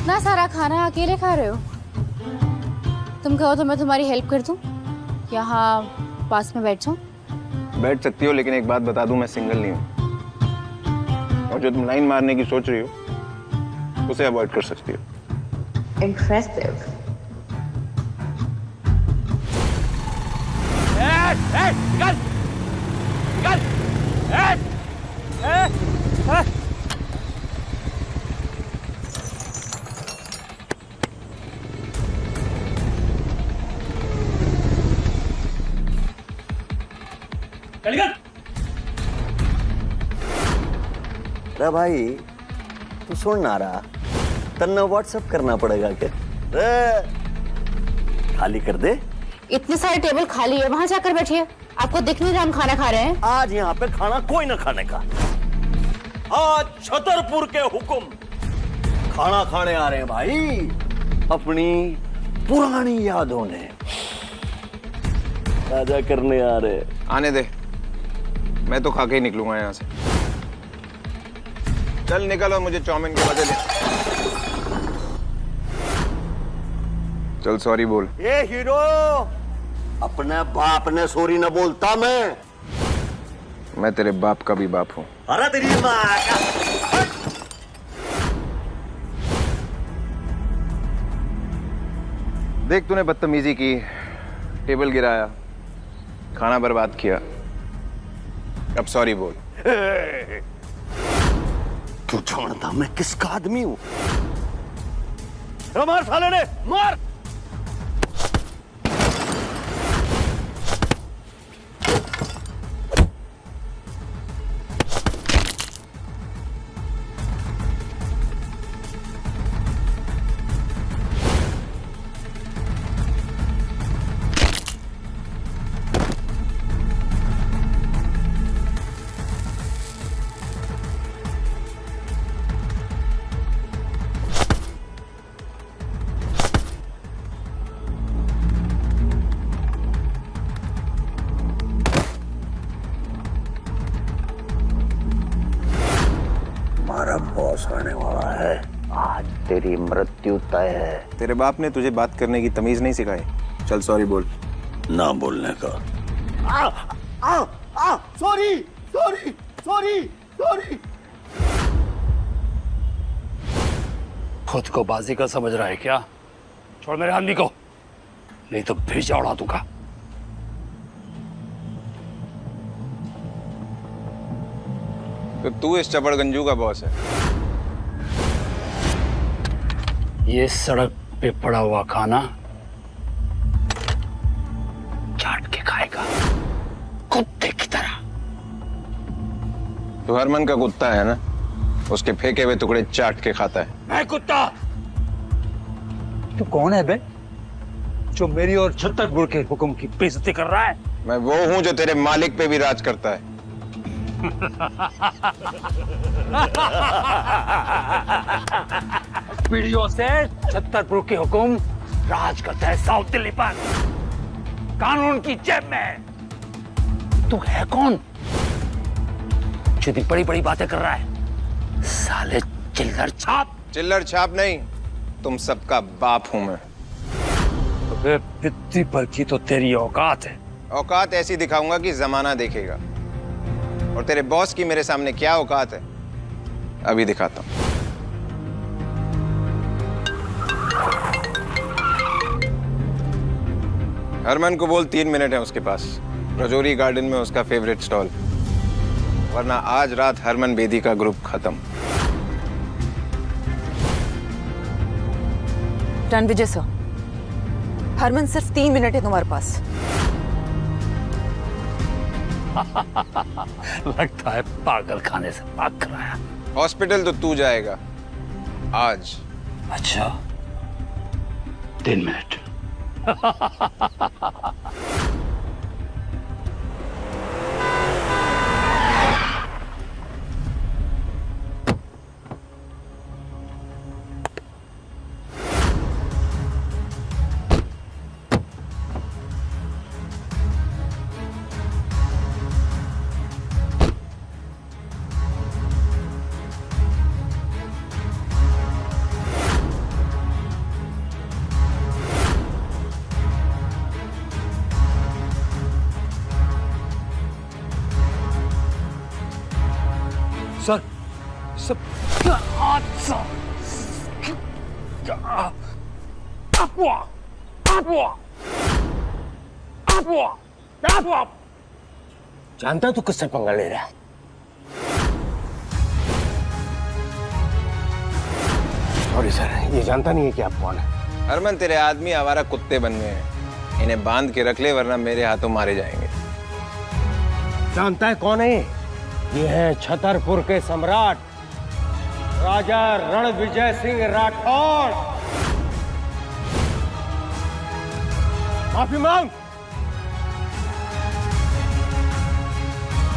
इतना सारा खाना अकेले खा रहे हो? तुम कहो तो मैं तुम्हारी हेल्प कर दूं? यहाँ पास में बैठ जाऊं? बैठ सकती हो, लेकिन एक बात बता दूं, मैं सिंगल नहीं हूँ। और जो तुम लाइन मारने की सोच रही हो उसे अवॉइड कर सकती हो। इम्प्रेसिव। निकल! निकल! अरे भाई तू सुन ना रहा, तन्ना व्हाट्सएप करना पड़ेगा क्या? खाली कर दे। इतने सारे टेबल खाली है, वहां जाकर बैठिए। आपको दिख नहीं रहा हम खाना खा रहे हैं? आज यहाँ पे खाना कोई ना खाने का। आज छतरपुर के हुक्म खाना खाने आ रहे हैं भाई, अपनी पुरानी यादों ने ताजा करने आ रहे। आने दे, मैं तो खा के ही निकलूंगा यहाँ से। चल निकल और मुझे चाउमीन के मजे ले। चल सॉरी बोल। ये हीरो, अपने बाप ने सॉरी न बोलता मैं तेरे बाप का भी बाप हूँ। अरे तेरी माँ का। देख तूने बदतमीजी की, टेबल गिराया, खाना बर्बाद किया, अब सॉरी बोल। तू जानता मैं किसका आदमी हूं? मार साले ने, मार! बॉस आने वाला है, आज तेरी मृत्यु तय है। तेरे बाप ने तुझे बात करने की तमीज नहीं सिखाई? चल सॉरी बोल। ना बोलने का। Sorry sorry sorry sorry. खुद को बाजी का समझ रहा है क्या? छोड़ मेरे आदमी को, नहीं तो भेजा उड़ा दूंगा। तो तू इस चपड़गंजू का बॉस है? ये सड़क पे पड़ा हुआ खाना चाट के खाएगा, कुत्ते की तरह। तू हरमन का कुत्ता है ना, उसके फेंके हुए टुकड़े चाट के खाता है। मैं कुत्ता? तू कौन है बे, जो मेरी और छतरपुर के हुक्म की बेइज्जती कर रहा है? मैं वो हूं जो तेरे मालिक पे भी राज करता है। पीढ़ियों से छतरपुर के हुक्म राज करता है साउथ दिल्ली पर, कानून की जेब में। तू है कौन जो इतनी बड़ी बड़ी बातें कर रहा है? साले चिल्लर छाप। चिल्लर छाप नहीं, तुम सबका बाप हूं मैं। तो पितृ पर की तो तेरी औकात है। औकात ऐसी दिखाऊंगा कि जमाना देखेगा, और तेरे बॉस की मेरे सामने क्या औकात है अभी दिखाता हूं। हरमन को बोल 3 मिनट है उसके पास, रजौरी गार्डन में उसका फेवरेट स्टॉल, वरना आज रात हरमन बेदी का ग्रुप खत्म। डन विजय सर। हरमन सिर्फ 3 मिनट है तुम्हारे पास। लगता है पागल खाने से भाग कर आया। हॉस्पिटल तो तू जाएगा आज। अच्छा, 3 मिनट। जानता तू किससे पंगा ले रहा है? सॉरी सर, ये जानता नहीं है कि आप कौन है। हरमन, तेरे आदमी आवारा कुत्ते बन गए हैं। इन्हें बांध के रख ले वरना मेरे हाथों मारे जाएंगे। जानता है कौन है ये है छतरपुर के सम्राट राजा रणविजय सिंह राठौड़। माफी मांग।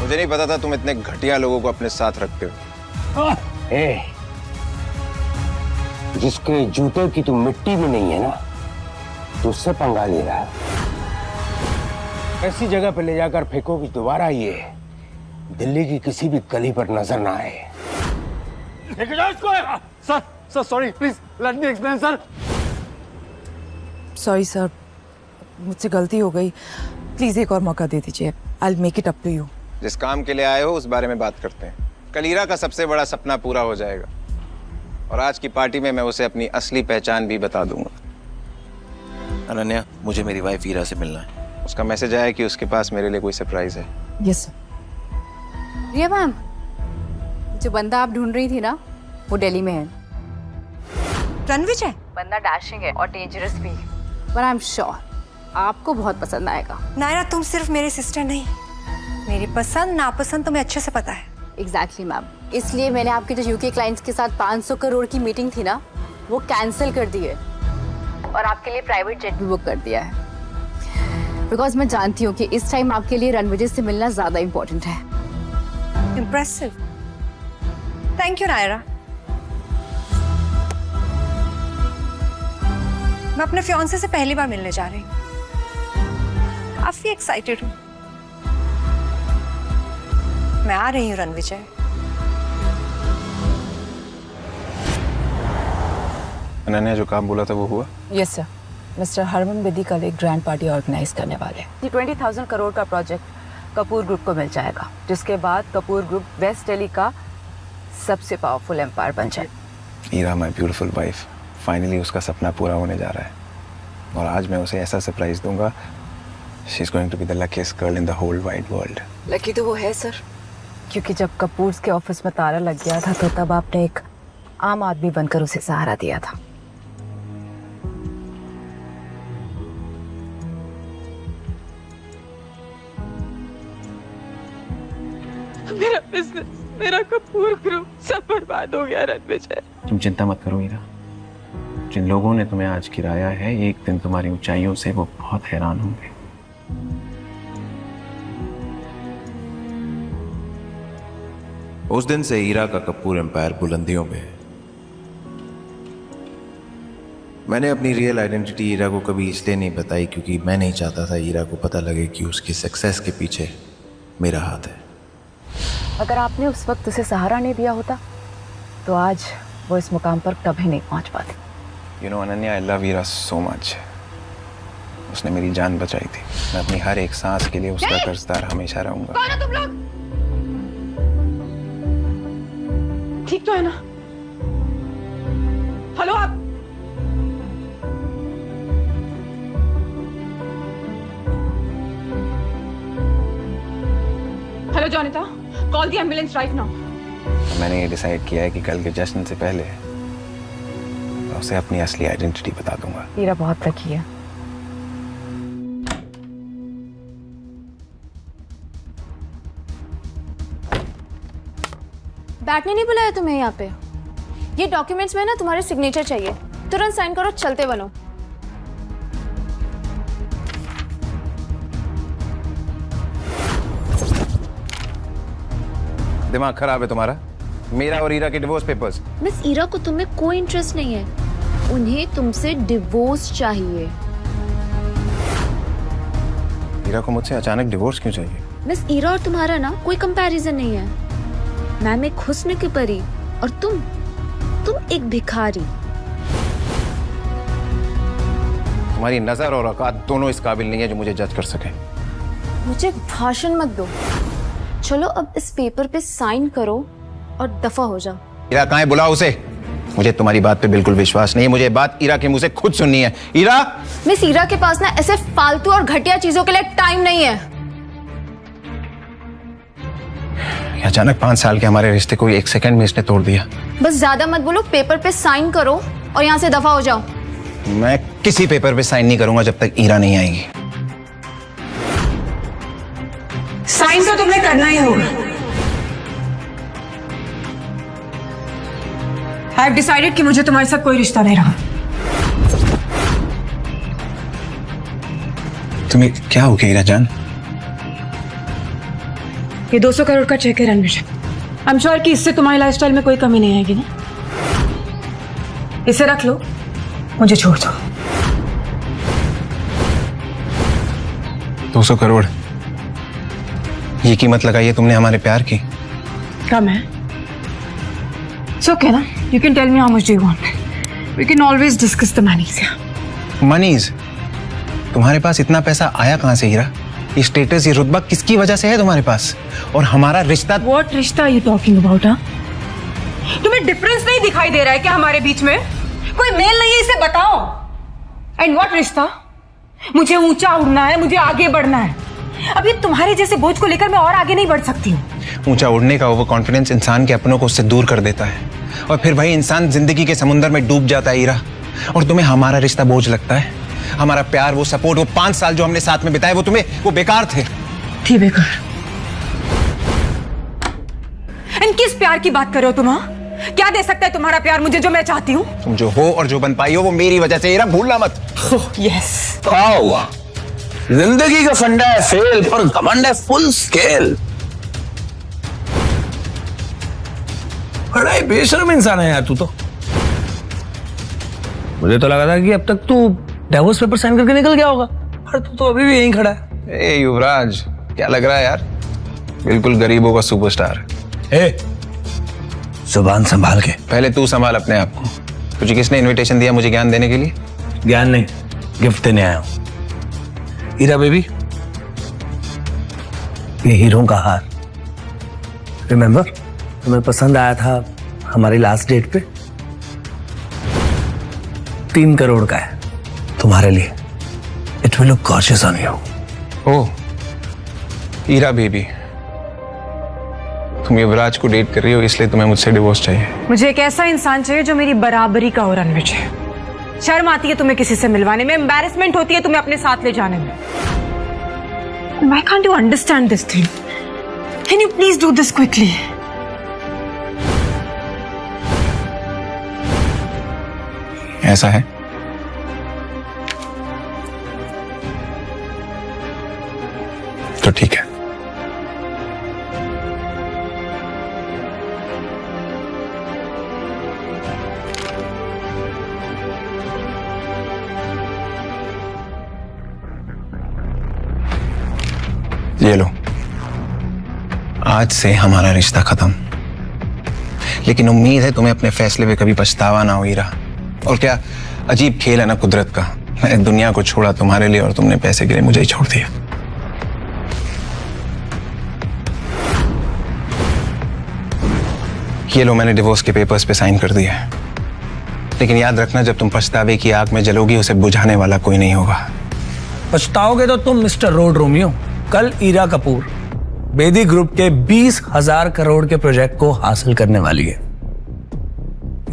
मुझे नहीं पता था तुम इतने घटिया लोगों को अपने साथ रखते हो। जिसके जूते की तू मिट्टी में नहीं है ना, तो उससे पंगा ले रहा है। ऐसी जगह पे ले जाकर फेंको कि दोबारा ये दिल्ली की किसी भी गली पर नजर ना आए। लेके जाओ इसको। Sir sorry, please let me explain sir. Sorry sir, मुझसे गलती हो गई, प्लीज एक और मौका दे दीजिए। I will make it up to you. जिस काम के लिए आए हो उस बारे में बात करते हैं। कल ईरा का सबसे बड़ा सपना पूरा हो जाएगा और आज की पार्टी में मैं उसे अपनी असली पहचान भी बता दूंगा। अनन्या, मुझे मेरी वाइफ ईरा से मिलना है। उसका मैसेज आया कि उसके पास मेरे लिए कोई सरप्राइज है। Yes sir. रिया मैम, जो बंदा आप ढूंढ रही थी ना, वो दिल्ली में है। रणविजय? बंदा डैशिंग है और डेंजरस भी, पर आई एम श्योर आपको बहुत पसंद आएगा। नायरा, तुम सिर्फ मेरी सिस्टर नहीं, मेरी पसंद नापसंद तुम्हें अच्छे से पता है। एग्जैक्टली मैम, इसलिए मैंने आपके जो यूके क्लाइंट्स के साथ 500 करोड़ की मीटिंग थी ना, वो कैंसिल कर दी है और आपके लिए प्राइवेट जेट भी बुक कर दिया है। बिकॉज मैं जानती हूँ कि इस टाइम आपके लिए रणविजय से मिलना ज्यादा इम्पोर्टेंट है। Impressive, thank you Naira. मैं अपने फियांसे से पहली बार मिलने जा रही हूँ, काफी एक्साइटेड हूँ। मैं आ रही हूँ रणविजय। अनन्या, जो काम बोला था वो हुआ? Yes sir, mister Harman Bedi कल एक ग्रैंड पार्टी ऑर्गेनाइज करने वाले हैं। 20,000 करोड़ का प्रोजेक्ट कपूर ग्रुप को मिल जाएगा, जिसके बाद कपूर ग्रुप वेस्ट दिल्ली का सबसे पावरफुल एम्पायर बन जाए। Ira, my beautiful wife, finally उसका सपना पूरा होने जा रहा है और आज मैं उसे ऐसा सरप्राइज दूंगा। She is going to be the luckiest girl in the whole wide world. Lucky तो वो है सर, क्योंकि जब कपूर के ऑफिस में ताला लग गया था तो तब आपने एक आम आदमी बनकर उसे सहारा दिया था। मेरा बिजनेस, मेरा कपूर ग्रुप सब बर्बाद हो गया रणविजय। तुम चिंता मत करो ईरा, जिन लोगों ने तुम्हें आज गिराया है, एक दिन तुम्हारी ऊंचाइयों से वो बहुत हैरान होंगे। उस दिन से ईरा का कपूर एम्पायर बुलंदियों में है। मैंने अपनी रियल आइडेंटिटी ईरा को कभी इसलिए नहीं बताई क्योंकि मैं नहीं चाहता था ईरा को पता लगे कि उसकी सक्सेस के पीछे मेरा हाथ है। अगर आपने उस वक्त उसे सहारा नहीं दिया होता तो आज वो इस मुकाम पर कभी नहीं पहुंच पाती। You know Ananya, I love Ira so much. उसने मेरी जान बचाई थी। मैं अपनी हर एक सांस के लिए उसका कर्जदार हमेशा रहूंगा। कौन हो तुम लोग? ठीक तो है ना? हेलो आप? Hello Jonita, call the ambulance right now. मैंने ये डिसाइड किया है कि कल के जश्न से पहले मैं उसे अपनी असली आइडेंटिटी बता दूंगा। ईरा बहुत लकी है। बैठने नहीं बुलाया तुम्हें यहाँ पे? ये डॉक्यूमेंट्स में ना तुम्हारे सिग्नेचर चाहिए, तुरंत साइन करो, चलते बनो। दिमाग खराब है तुम्हारा? मेरा और ईरा के डिवोर्स पेपर्स। मिस ईरा को तुम्हें कोई इंटरेस्ट नहीं है, उन्हें तुमसे डिवोर्स चाहिए। ईरा को मुझसे अचानक डिवोर्स क्यों चाहिए? मिस ईरा और तुम्हारा ना कोई कंपैरिजन नहीं है। मैम एक हुस्न की परी और तुम एक भिखारी। तुम्हारी नजर और औकात दोनों इस काबिल नहीं है जो मुझे जज कर सके। मुझे भाषण मत दो, चलो अब इस पेपर पे साइन करो और दफा हो जाओ। ईरा कहाँ है? बुलाओ उसे। मुझे तुम्हारी बात पे बिल्कुल विश्वास नहीं है, मुझे बात ईरा के मुंह से खुद सुननी है। ईरा! मिस ईरा के पास ना ऐसे फालतू और घटिया चीजों के लिए टाइम नहीं है। अचानक 5 साल के हमारे रिश्ते को 1 सेकंड में इसने तोड़ दिया। बस ज्यादा मत बोलो, पेपर पे साइन करो और यहाँ से दफा हो जाओ। मैं किसी पेपर पे साइन नहीं करूंगा जब तक ईरा नहीं आएगी। साइन तो तुम्हें करना ही होगा। आई हैव डिसाइडेड कि मुझे तुम्हारे साथ कोई रिश्ता नहीं रहा। तुम्हें क्या हो गया ईरा जान? ये 200 करोड़ का चेक है रणवीर। आई एम श्योर कि इससे तुम्हारी लाइफस्टाइल में कोई कमी नहीं आएगी ना। इसे रख लो, मुझे छोड़ दो। 200 करोड़ ये कीमत लगाई है तुमने हमारे प्यार की? कम है? It's okay ना? You can tell me how much do you want. We can always discuss the monies. मनीज? तुम्हारे पास इतना पैसा आया कहां से हीरा? ये स्टेटस, ये रुतबा किसकी वजह से है तुम्हारे पास? और हमारा रिश्ता? What रिश्ता are you talking about, हाँ? तुम्हें डिफरेंस नहीं दिखाई दे रहा है क्या हमारे बीच में? कोई मेल नहीं है, इसे बताओ। एंड व्हाट रिश्ता? मुझे ऊंचा उड़ना है, मुझे आगे बढ़ना है। अभी तुम्हारे जैसे बोझ को लेकर मैं और आगे नहीं बढ़ सकती हूँ। ऊंचा उड़ने का ओवर कॉन्फिडेंस इंसान के अपनों को उससे दूर कर देता है और फिर भाई इंसान जिंदगी के समुंदर में डूब जाता है ईरा। और तुम्हें हमारा रिश्ता बोझ लगता है? हमारा प्यार, वो सपोर्ट, वो 5 साल जो हमने साथ में बिताए, वो तुम्हें वो बेकार थे? थी बेकार। एंड किस प्यार की बात कर रहे हो तुम? हाँ, क्या दे सकता है तुम्हारा प्यार मुझे जो मैं चाहती हूँ? तुम जो हो और जो बन पाई हो वो मेरी वजह से ईरा, भूलना मत। यस। क्या हुआ? जिंदगी का फंडा है फेल, पर घमंड है फुल स्केल। बड़ा ही बेशर्म इंसान है यार तू तो। मुझे तो लगा था कि अब तक तू डिवोर्स पेपर साइन करके निकल गया होगा, पर तू तो अभी भी यहीं खड़ा है। ए युवराज, क्या लग रहा है यार? बिल्कुल गरीबों का सुपरस्टार। ए, जुबान संभाल के। पहले तू संभाल अपने आप को। तुझे किसने इनविटेशन दिया मुझे ज्ञान देने के लिए? ज्ञान नहीं, गिफ्ट देने आया हूं। हीरा बेबी, ये हीरों का हार, रिमेंबर तुम्हें पसंद आया था हमारी लास्ट डेट पे? 3 करोड़ का है तुम्हारे लिए। It will look gorgeous on you. Oh Heera baby, तुम युवराज को डेट कर रही हो इसलिए तुम्हें मुझसे डिवोर्स चाहिए? मुझे एक ऐसा इंसान चाहिए जो मेरी बराबरी का हो रणवीर। शर्म आती है तुम्हें किसी से मिलवाने में, एम्बैरेसमेंट होती है तुम्हें अपने साथ ले जाने में। Why can't you understand this thing? Can you please do this quickly? ऐसा है? तो ठीक है। ये लो, आज से हमारा रिश्ता खत्म। लेकिन उम्मीद है तुम्हें अपने फैसले पे कभी पछतावा ना हो हीरा। और क्या अजीब खेल है ना कुदरत का। मैंने दुनिया को छोड़ा तुम्हारे लिए और तुमने पैसे के लिए मुझे ही छोड़ दिया। ये लो, मैंने डिवोर्स के पेपर्स पे साइन कर दिया है। लेकिन याद रखना, जब तुम पछतावे की आग में जलोगी उसे बुझाने वाला कोई नहीं होगा। पछताओगे तो तुम मिस्टर रोड रोमियो। कल ईरा कपूर बेदी ग्रुप के 20,000 करोड़ के प्रोजेक्ट को हासिल करने वाली है।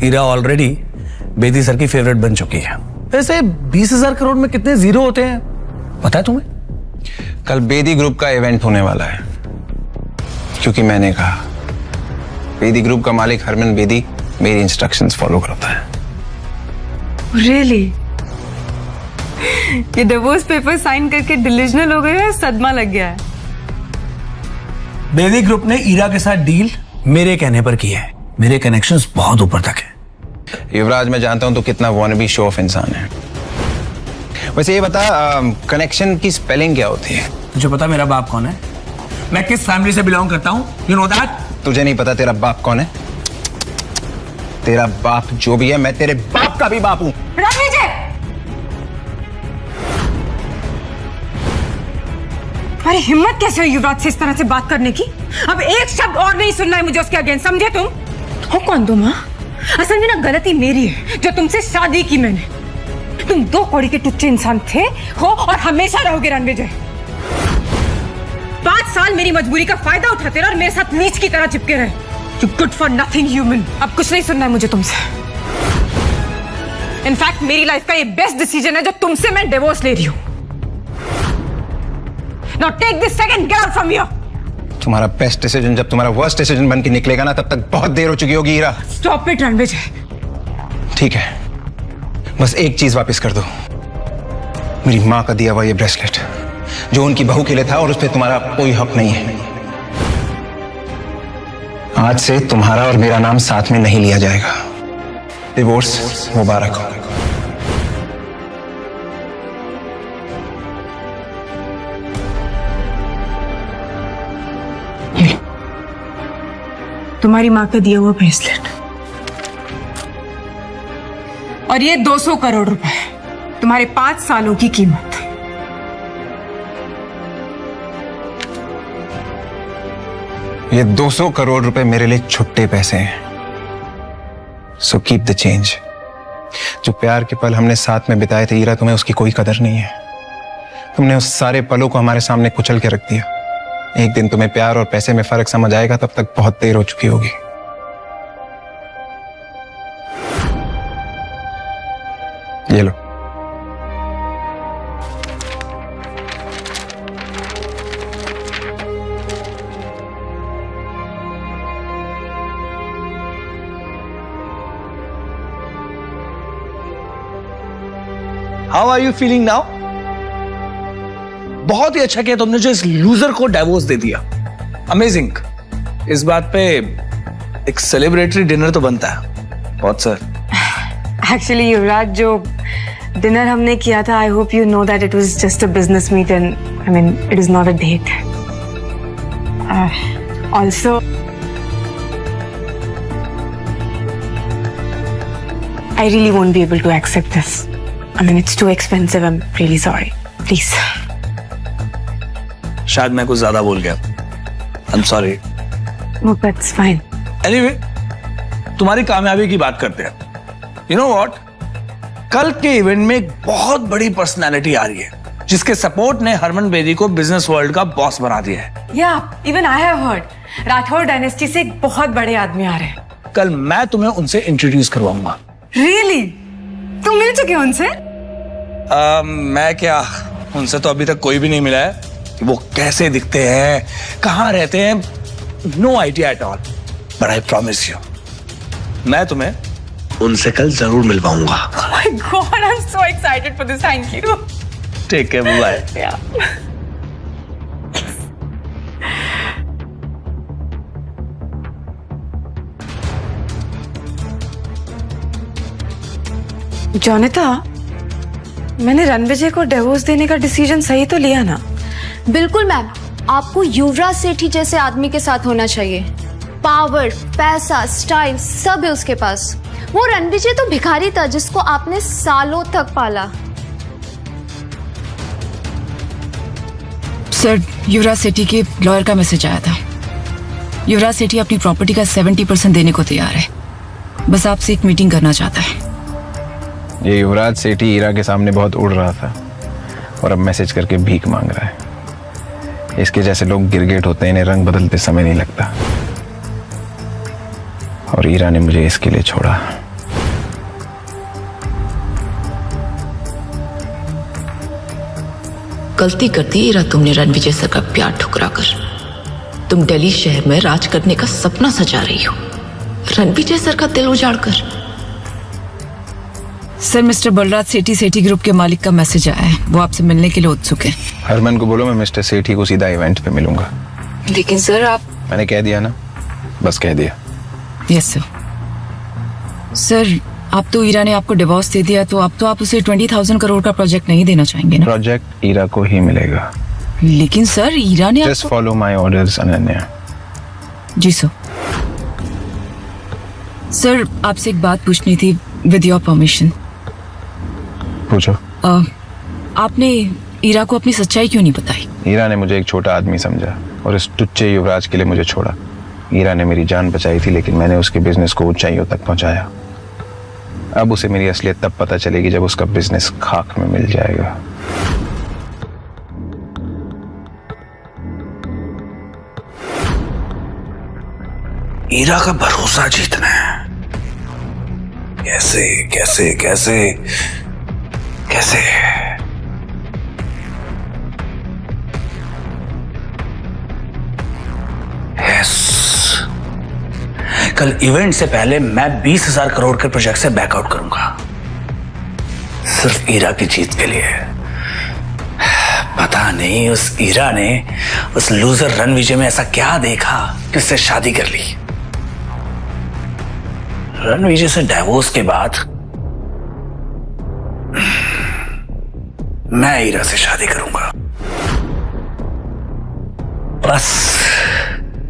ईरा ऑलरेडी बेदी सर की फेवरेट बन चुकी है। वैसे 20,000 करोड़ में कितने जीरो होते हैं पता है तुम्हें? कल बेदी ग्रुप का इवेंट होने वाला है, क्योंकि मैंने कहा। बेदी ग्रुप का मालिक हरमन बेदी मेरी इंस्ट्रक्शंस फॉलो करता है। Really? ये डिवोर्स पेपर साइन करके डिलीजनल हो गए हैं, सदमा लग गया है। बेदी ग्रुप ने ईरा के साथ डील मेरे कहने पर की है। मेरे कनेक्शंस बहुत ऊपर तक है। युवराज, मैं जानता हूं तो कितना वॉनबी शो ऑफ इंसान है। वैसे ये बता, कनेक्शन की स्पेलिंग क्या होती है? तुझे पता मेरा बाप कौन है? मैं किस फैमिली से बिलोंग करता हूं? You know that? तुझे नहीं पता तेरा बाप कौन है? तेरा बाप जो भी है, मैं तेरे बाप का भी बाप हूं। तुम्हारी हिम्मत कैसे हुई युवराज से इस तरह से बात करने की? अब एक शब्द और नहीं सुनना है मुझे उसके अगेंस्ट, समझे तुम? हो कौन तुम? असल में ना गलती मेरी है जो तुमसे शादी की मैंने। तुम 2 कौड़ी के टुच्चे इंसान थे, हो और हमेशा रहोगे रणविजय। 5 साल मेरी मजबूरी का फायदा उठाते रहे और मेरे साथ नीच की तरह चिपके रहे। You good for nothing human। अब कुछ नहीं सुनना है मुझे तुमसे। इनफैक्ट मेरी लाइफ का ये बेस्ट डिसीजन है जो तुमसे मैं डिवोर्स ले रही हूं। Now take this second, get out from here। तुम्हारा बेस्ट डिसीजन जब तुम्हारा वर्स्ट डिसीजन बन के निकलेगा ना, तब तक बहुत देर हो चुकी होगी हीरा। Stop it Ranvijay. ठीक है, बस एक चीज वापस कर दो, मेरी माँ का दिया हुआ ये ब्रेसलेट जो उनकी बहू के लिए था, और उस पर तुम्हारा कोई हक नहीं है। आज से तुम्हारा और मेरा नाम साथ में नहीं लिया जाएगा। डिवोर्स मुबारक हो। तुम्हारी माँ का दिया हुआ ब्रेसलेट और ये 200 करोड़ रुपए, तुम्हारे 5 सालों की कीमत। ये 200 करोड़ रुपए मेरे लिए छुट्टे पैसे हैं, सो कीप द चेंज। जो प्यार के पल हमने साथ में बिताए थे हीरा, तुम्हें उसकी कोई कदर नहीं है। तुमने उस सारे पलों को हमारे सामने कुचल के रख दिया। एक दिन तुम्हें प्यार और पैसे में फर्क समझ आएगा, तब तक बहुत देर हो चुकी होगी। ये लो। How are you feeling now? बहुत ही अच्छा किया तुमने जो इस लूजर को डिवोर्स दे दिया। अमेजिंग। इस बात पे एक सेलिब्रेटरी डिनर तो बनता है। बहुत सर। एक्चुअली युवराज, जो डिनर हमने किया था, I hope you know that it was just a business meet and I mean it is not a date. Also I really won't be able to accept this. I mean, it's too expensive. I'm really sorry. Please. शायद मैं कुछ ज्यादा बोल गया। I'm sorry. No, that's fine. Anyway, तुम्हारी कामयाबी की बात करते हैं। You know what? कल के इवेंट में एक बहुत बड़ी पर्सनालिटी आ रही है, जिसके सपोर्ट ने हरमन बेदी को बिजनेस वर्ल्ड का बॉस बना दिया है। Yeah, even I have heard. Rathore dynasty से एक बहुत बड़े आदमी आ रहे हैं। कल मैं तुम्हें उनसे इंट्रोड्यूस करवाऊंगा। Really? तुम मिल चुके हो उनसे? मैं क्या, उनसे तो अभी तक कोई भी नहीं मिला है। वो कैसे दिखते हैं, कहाँ रहते हैं, no idea at all. But I promise you, मैं तुम्हें उनसे कल जरूर मिलवाऊंगा। Oh my God, I'm so excited for this. Thank you. Take care, bye. Yeah. Jonita, मैंने रणविजय को डिवोर्स देने का डिसीजन सही तो लिया ना? बिल्कुल मैम, आपको युवराज सेठी जैसे आदमी के साथ होना चाहिए। पावर, पैसा, स्टाइल सब है उसके पास। वो रणविजय तो भिखारी था जिसको आपने सालों तक पाला। सर, युवराज सेठी के लॉयर का मैसेज आया था। युवराज सेठी अपनी प्रॉपर्टी का 70% देने को तैयार है। बस आपसे एक मीटिंग करना चाहता है। ये युवराज सेठी हीरा के सामने बहुत उड़ रहा था और अब मैसेज करके भीख मांग रहा है। इसके जैसे लोग गिरगिट होते हैं, इन्हें रंग बदलते समय नहीं लगता। और हीरा ने मुझे इसके लिए छोड़ा। गलती कर दी हीरा तुमने रणविजय सर का प्यार ठुकरा कर। तुम दिल्ली शहर में राज करने का सपना सजा रही हो, रणविजय सर का दिल उजाड़ कर। सर, मिस्टर बलराज सेठी सेठी ग्रुप के मालिक का मैसेज आया है। वो आपसे मिलने के लिए उत्सुक है। हरमन को बोलो मैं मिस्टर सेठी को सीधा इवेंट पे मिलूंगा। लेकिन सर आप... मैंने कह दिया ना, बस कह दिया। Yes sir. सर, आप तो हीरा ने आपको डिवोर्स दे दिया, तो अब तो आप उसे 20,000 करोड़ का प्रोजेक्ट नहीं देना चाहेंगे ना? प्रोजेक्ट हीरा को ही मिलेगा। लेकिन सर, हीरा ने just follow my orders Ananya. जी सर। सर, आपसे एक बात पूछनी थी, विद योर परमिशन। पूछो। आपने हीरा को अपनी सच्चाई क्यों नहीं बताई? हीरा ने मुझे एक छोटा आदमी समझा और इस टुच्चे युवराज के लिए मुझे छोड़ा। ईरा ने मेरी जान बचाई थी, लेकिन मैंने उसके बिजनेस को ऊंचाइयों तक पहुंचाया। अब उसे मेरी असलियत तब पता चलेगी जब उसका बिजनेस खाक में मिल जाएगा। ईरा का भरोसा जीतना है। कैसे कैसे कैसे कैसे? यस, कल इवेंट से पहले मैं 20,000 करोड़ के प्रोजेक्ट से बैकआउट करूंगा, सिर्फ ईरा की जीत के लिए। पता नहीं उस ईरा ने उस लूजर रणविजय में ऐसा क्या देखा कि उससे शादी कर ली। रणविजय से डाइवोर्स के बाद मैं ईरा से शादी करूंगा। बस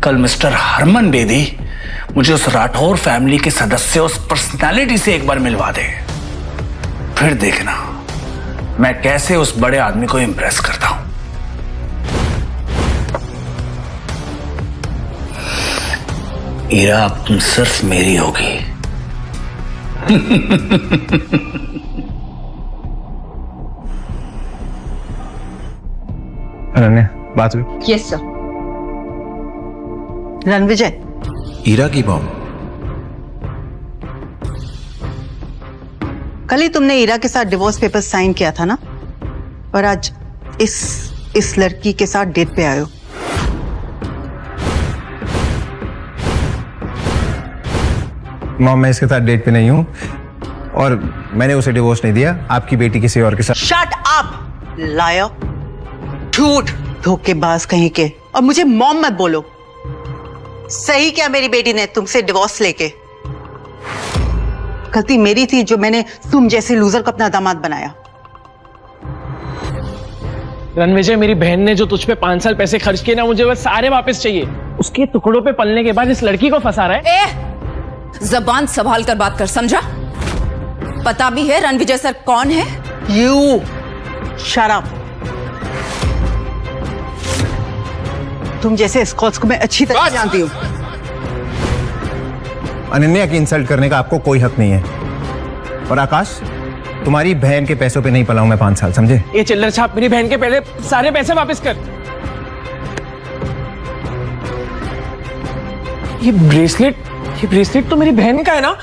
कल मिस्टर हरमन बेदी मुझे उस राठौर फैमिली के सदस्य, उस पर्सनालिटी से एक बार मिलवा दे, फिर देखना मैं कैसे उस बड़े आदमी को इंप्रेस करता हूं। ईरा अब तुम सिर्फ मेरी होगी। अनन्या, बात हुई? Yes sir. रणविजय, ईरा की बॉम्ब। कल ही तुमने ईरा के साथ डिवोर्स पेपर साइन किया था ना, और आज इस लड़की के साथ डेट पे आए हो। मॉम, मैं इसके साथ डेट पे नहीं हूं और मैंने उसे डिवोर्स नहीं दिया। आपकी बेटी किसी और के साथ। शट अप लायर, झूठ, धोखेबाज कहीं के। और मुझे मॉम मत बोलो। सही क्या मेरी बेटी ने तुमसे डिवोर्स लेके? गलती मेरी थी जो मैंने तुम जैसे लूजर को अपना दामाद बनाया। रणविजय, मेरी बहन ने जो तुझ पे 5 साल पैसे खर्च किए ना, मुझे वो सारे वापस चाहिए। उसके टुकड़ों पे पलने के बाद इस लड़की को फंसा रहा है। जबान संभाल कर बात कर, समझा? पता भी है रणविजय सर कौन है? You shut up. तुम जैसे स्कॉट्स को मैं अच्छी तरह जानती हूँ। अनन्या की इंसल्ट करने का आपको कोई हक नहीं है। और आकाश, तुम्हारी बहन के पैसों पे नहीं पला हूं मैं 5 साल, समझे? ये चिल्लर छाप मेरी बहन के पहले सारे पैसे वापस कर। ये ब्रेसलेट तो मेरी बहन का है ना?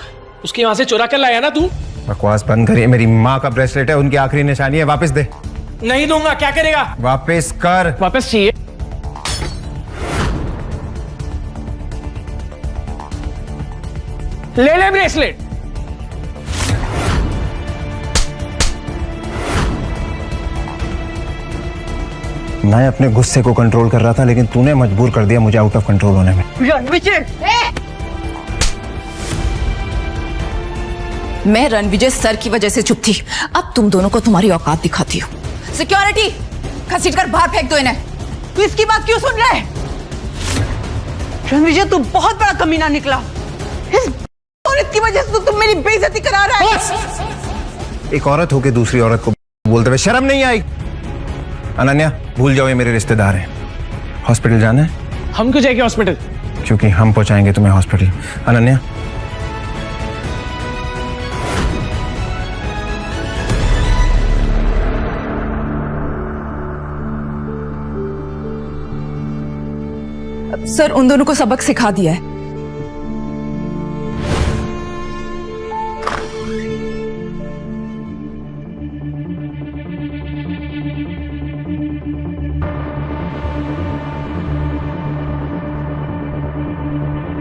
उसके वहां से चुरा कर लाया ना तू? बकवास बंद करिए। मेरी माँ का ब्रेसलेट है, उनकी आखिरी निशानी है। वापस दे। नहीं दूंगा। क्या करेगा? वापस कर। वापस चाहिए। ले ब्रेसलेट। मैं अपने गुस्से को कंट्रोल कर रहा था, लेकिन तूने मजबूर कर दिया मुझे आउट ऑफ कंट्रोल होने में। रणविजय, मैं रणविजय सर की वजह से चुप थी, अब तुम दोनों को तुम्हारी औकात दिखाती हूँ। सिक्योरिटी, घसीटकर बाहर फेंक दो इन्हें। तू इसकी बात क्यों सुन रहा है? रणविजय, तू बहुत बड़ा कमीना निकला। इस औरत की वजह से तो तुम मेरी बेइज्जती करा रहा है। एक औरत होके दूसरी औरत को बोलते हुए शर्म नहीं आई? अनन्या, भूल जाओ, ये मेरे रिश्तेदार हैं। हॉस्पिटल जाना है? हम क्यों जाएंगे हॉस्पिटल? क्योंकि हम पहुंचाएंगे तुम्हें हॉस्पिटल। अनन्या, सर उन दोनों को सबक सिखा दिया है।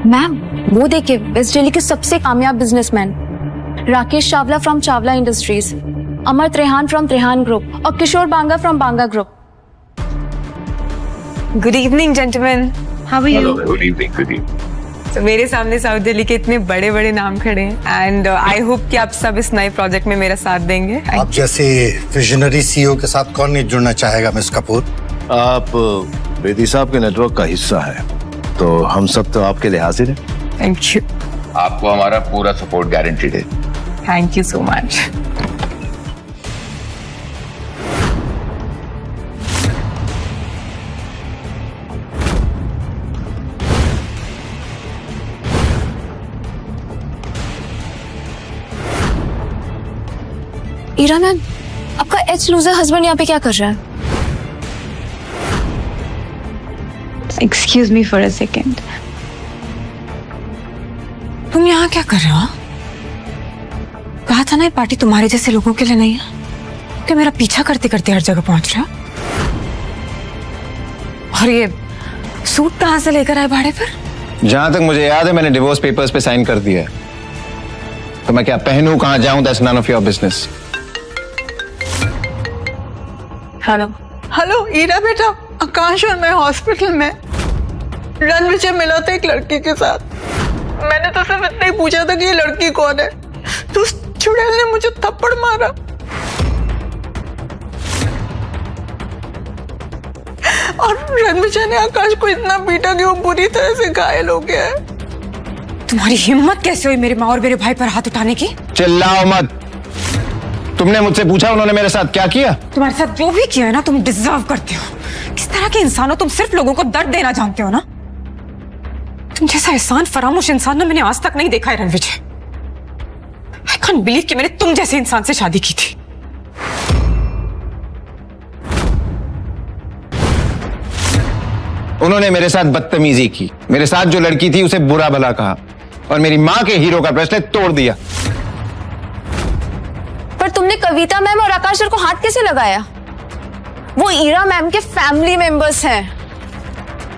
मैम, वो देखिए, वेस्ट दिल्ली के सबसे कामयाब businessman Rakesh Chawla from Chawla industries, Amar Trehan from Trehan group और Kishore Banga from Banga group. Good evening gentleman, how are you? Good evening. तो मेरे सामने साउथ दिल्ली के इतने बड़े बड़े नाम खड़े हैं एंड आई होप कि आप सब इस नए प्रोजेक्ट में मेरा साथ देंगे। आप जैसे विजनरी सीईओ के साथ कौन नहीं जुड़ना चाहेगा मिस कपूर? आप बेदी साहब के नेटवर्क का हिस्सा है, तो हम सब तो आपके लिए हाजिर हैं। Thank you. आपको हमारा पूरा सपोर्ट गारंटीड है। Thank you so much. Ira ma'am, आपका एच लूजर हस्बैंड यहाँ पे क्या कर रहा है? Excuse me for a second, तुम यहाँ क्या कर रहे हो? कहा था ना ये पार्टी तुम्हारे जैसे लोगों के लिए नहीं है, कि मेरा पीछा करते करते हर जगह पहुंच रहे हो। और ये सूट कहाँ से लेकर आए भाड़े पर? जहां तक मुझे याद है मैंने डिवोर्स पेपर्स पे साइन कर दिया है, तो मैं क्या पहनूं, कहां जाऊं, that's none of your business. Hello hello Ira बेटा, आकाश और मैं हॉस्पिटल में। रणविजय मिला था एक लड़की के साथ। मैंने तो सिर्फ इतना ही पूछा था कि ये लड़की कौन है, तो उस चुड़ैल ने मुझे थप्पड़ मारा। और रणविजय ने आकाश को इतना पीटा कि वो बुरी तरह से घायल हो गया है। तुम्हारी हिम्मत कैसे हुई मेरे माँ और मेरे भाई पर हाथ उठाने की? चिल्लाओ मत। तुमने मुझसे पूछा उन्होंने मेरे साथ क्या किया? तुम्हारे साथ जो भी किया है ना, तुम डिजर्व करते हो। किस तरह के इंसान हो तुम? सिर्फ लोगों को दर्द देना जानते हो ना। तुम जैसा एहसान फरामोश इंसान ना मैंने आज तक नहीं देखा है रणविजय। आई कांट बिलीव कि मैंने तुम जैसे इंसान से शादी की थी। उन्होंने मेरे साथ बदतमीजी की, मेरे साथ जो लड़की थी उसे बुरा भला कहा और मेरी माँ के हीरो का ब्रेसलेट तोड़ दिया। पर तुमने कविता मैम और आकाश सर को हाथ कैसे लगाया? वो ईरा मैम के फैमिली मेंबर्स हैं।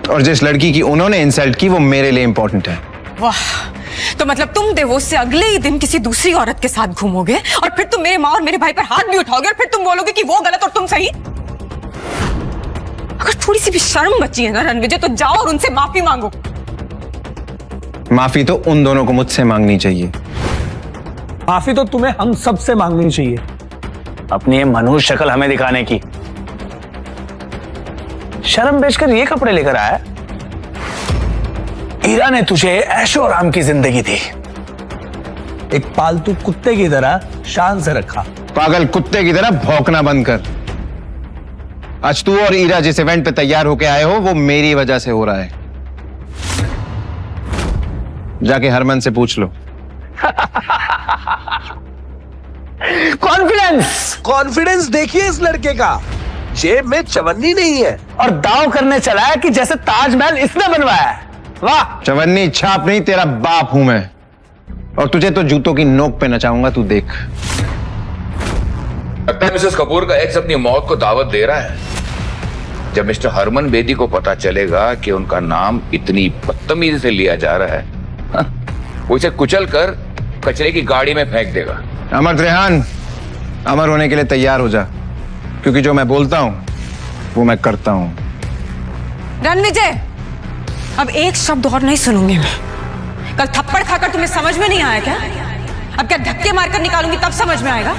और जिस लड़की की उन्होंने इंसल्ट की वो मेरे लिए इंपॉर्टेंट है। वाह, तो मतलब तुम डिवोर्स से अगले ही दिन किसी दूसरी औरत के साथ घूमोगे और फिर तुम मेरे माँ और मेरे भाई पर हाथ भी उठाओगे और फिर तुम बोलोगे कि वो गलत और तुम सही? अगर थोड़ी सी भी शर्म बची है ना रणविजय, तो जाओ और उनसे माफी मांगो। माफी तो उन दोनों को मुझसे मांगनी चाहिए। माफी तो तुम्हें हम सबसे मांगनी चाहिए, अपनी ये मनुष्य शक्ल हमें दिखाने की। शर्म बेचकर ये कपड़े लेकर आया। ईरा ने तुझे ऐशो आराम की जिंदगी दी, एक पालतू कुत्ते की तरह शान से रखा। पागल कुत्ते की तरह भौंकना बंद कर। आज तू और ईरा जिस इवेंट पे तैयार होके आए हो वो मेरी वजह से हो रहा है। जाके हरमन से पूछ लो। कॉन्फिडेंस देखिए इस लड़के का, जेब में चवन्नी नहीं है और दांव करने चला है कि जैसे ताजमहल इसने बनवाया है। वाह! चवन्नी छाप नहीं, तेरा बाप हूं मैं, और तुझे तो जूतों की नोक पे नचाऊंगा, तू देख। लगता है मिसेस कपूर का एक्स अपनी मौत को दावत दे रहा है। जब मिस्टर हरमन बेदी को पता चलेगा कि उनका नाम इतनी बदतमीजी से लिया जा रहा है, वो इसे कुचल कर कचरे की गाड़ी में फेंक देगा। अमर त्रेहान, अमर होने के लिए तैयार हो जा, क्योंकि जो मैं बोलता हूं वो मैं करता हूं। रणविजय, अब एक शब्द और नहीं सुनूंगी मैं। कल थप्पड़ खाकर तुम्हें समझ में नहीं आया क्या? अब क्या धक्के मारकर निकालूंगी तब समझ में आएगा?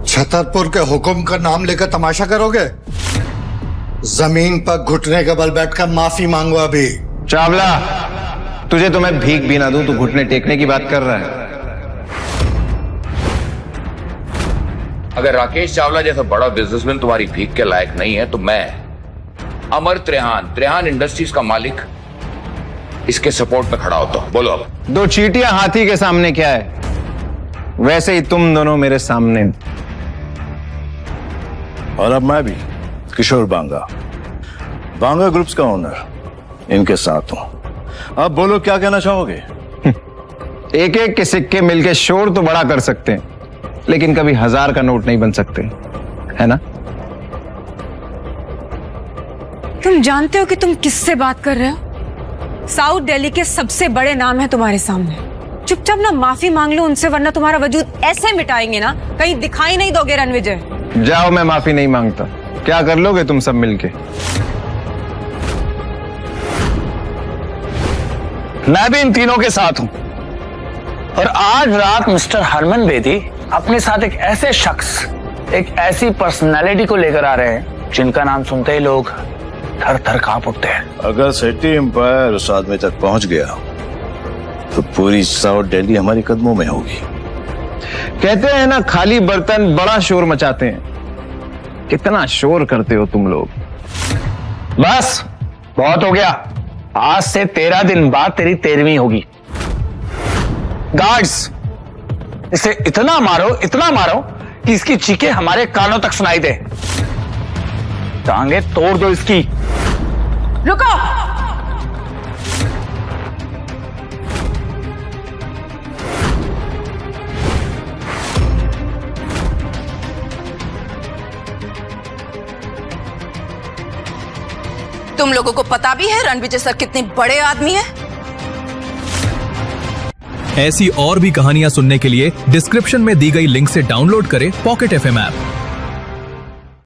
छतरपुर के हुक्म का नाम लेकर तमाशा करोगे? जमीन पर घुटने के बल बैठकर माफी मांगो। अभी चावला, तुझे तो मैं भीख भी ना दूं, तू घुटने टेकने की बात कर रहा है। अगर राकेश चावला जैसा बड़ा बिजनेसमैन तुम्हारी भीख के लायक नहीं है तो मैं अमर त्रेहान इंडस्ट्रीज का मालिक इसके सपोर्ट में खड़ा होता हूं। बोलो अब। दो चींटियां हाथी के सामने क्या है, वैसे ही तुम दोनों मेरे सामने। और अब मैं भी किशोर बांगा ग्रुप्स का ओनर इनके साथ हूं। अब बोलो क्या कहना चाहोगे? एक एक के सिक्के मिलके शोर तो बड़ा कर सकते हैं, लेकिन कभी 1000 का नोट नहीं बन सकते, है ना? तुम जानते हो कि तुम किससे बात कर रहे हो? साउथ दिल्ली के सबसे बड़े नाम है तुम्हारे सामने। चुपचाप ना माफी मांग लो उनसे, वरना तुम्हारा वजूद ऐसे मिटाएंगे ना कहीं दिखाई नहीं दोगे रणविजय। जाओ, मैं माफी नहीं मांगता। क्या कर लोगे तुम सब मिलके? मैं भी इन तीनों के साथ हूं, और आज रात मिस्टर हरमन बेदी अपने साथ एक ऐसे शख्स, एक ऐसी पर्सनालिटी को लेकर आ रहे हैं जिनका नाम सुनते ही लोग थर थर कांप उठते हैं। अगर सिटी एम्पायर उस आदमी तक पहुंच गया तो पूरी साउथ दिल्ली हमारे कदमों में होगी। कहते हैं ना, खाली बर्तन बड़ा शोर मचाते हैं। कितना शोर करते हो तुम लोग। बस बहुत हो गया। आज से 13 दिन बाद तेरी 13वीं होगी। गार्ड्स, इसे इतना मारो कि इसकी चीखें हमारे कानों तक सुनाई दे। टांगे तोड़ दो इसकी। रुको। तुम लोगों को पता भी है रणविजय सर कितने बड़े आदमी हैं? ऐसी और भी कहानियां सुनने के लिए डिस्क्रिप्शन में दी गई लिंक से डाउनलोड करें पॉकेट FM ऐप।